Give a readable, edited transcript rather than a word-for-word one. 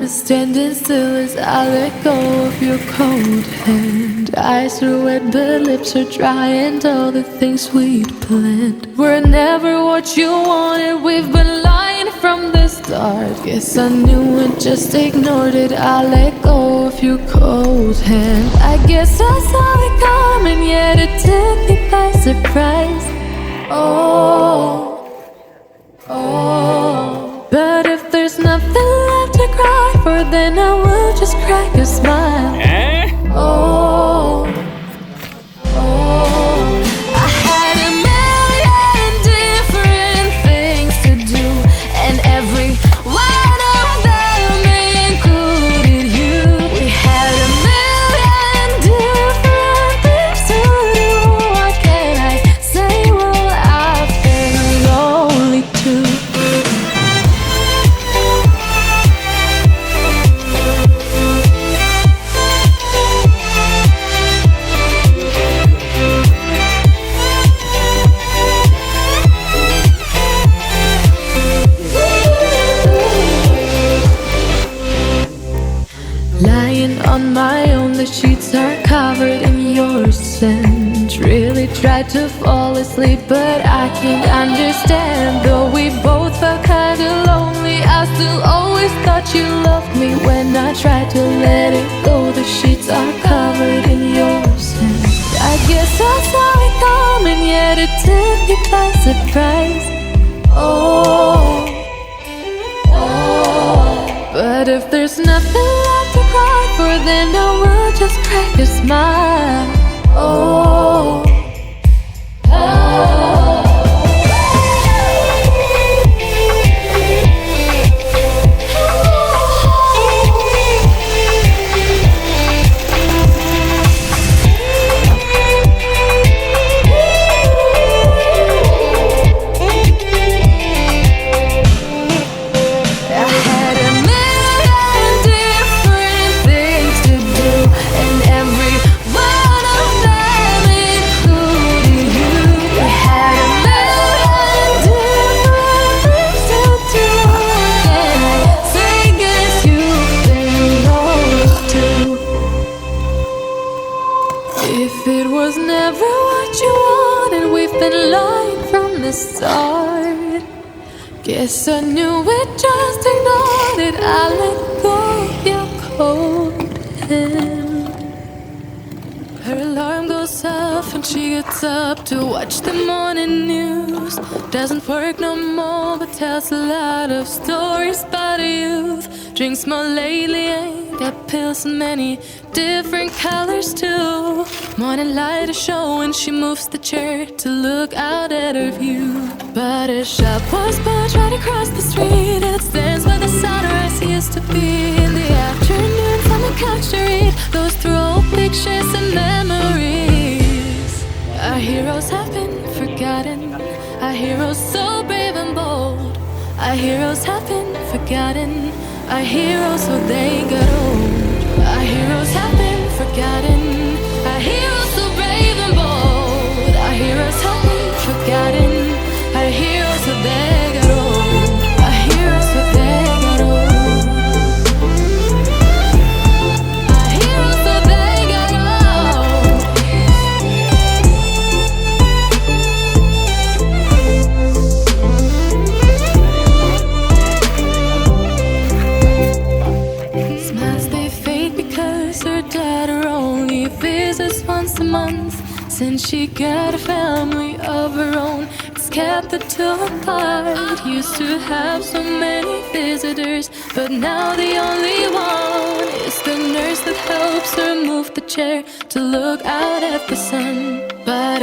Standing still as I let go of your cold hand. Eyes are wet but lips are dry, and all the things we'd planned were never what you wanted. We've been lying from the start. Guess I knew it, just ignored it. I let go of your cold hand. I guess I saw it coming, yet it took me by surprise. Oh, oh. But if there's nothing left to cry for, then I will just crack a smile. Oh, oh. I had a million different things to do, and every one of them included you. We had a million different things to do. What can I say? Well, I've been lonely too. Lying on my own, the sheets are covered in your scent. Really tried to fall asleep, but I can't understand. Though we both felt kinda lonely, I still always thought you loved me. When I tried to let it go, the sheets are covered in your scent. I guess I saw it coming, yet it took me by surprise. Oh, oh. But if there's nothing left to cry for, then I will just crack a smile. Oh, oh. If it was never what you wanted, we've been lying from the start. Guess I knew it, just ignored it. I let go of your cold hand. Her alarm goes off and she gets up to watch the morning news. Doesn't work no more, but tells a lot of stories about her youth. Drinks more lately, ain't got pills in many different colors too. Morning light is showing, she moves the chair to look out at her view. But her shop was built right across the street. It stands where the sunrise used to be. In the afternoons on the couch to read, goes through old pictures and memories. Our heroes have been forgotten, our heroes so brave and bold. Our heroes have been forgotten, our heroes so they got old. Our heroes have been forgotten, our heroes so brave and bold. Our heroes have been forgotten, our heroes so they got old. Our heroes so they got old. Our heroes so they got old. Smiles they fade because her dad only visits once a month. Since she got a family of her own, it's kept the two apart. Used to have so many visitors, but now the only one is the nurse that helps her move the chair to look out at the sun. But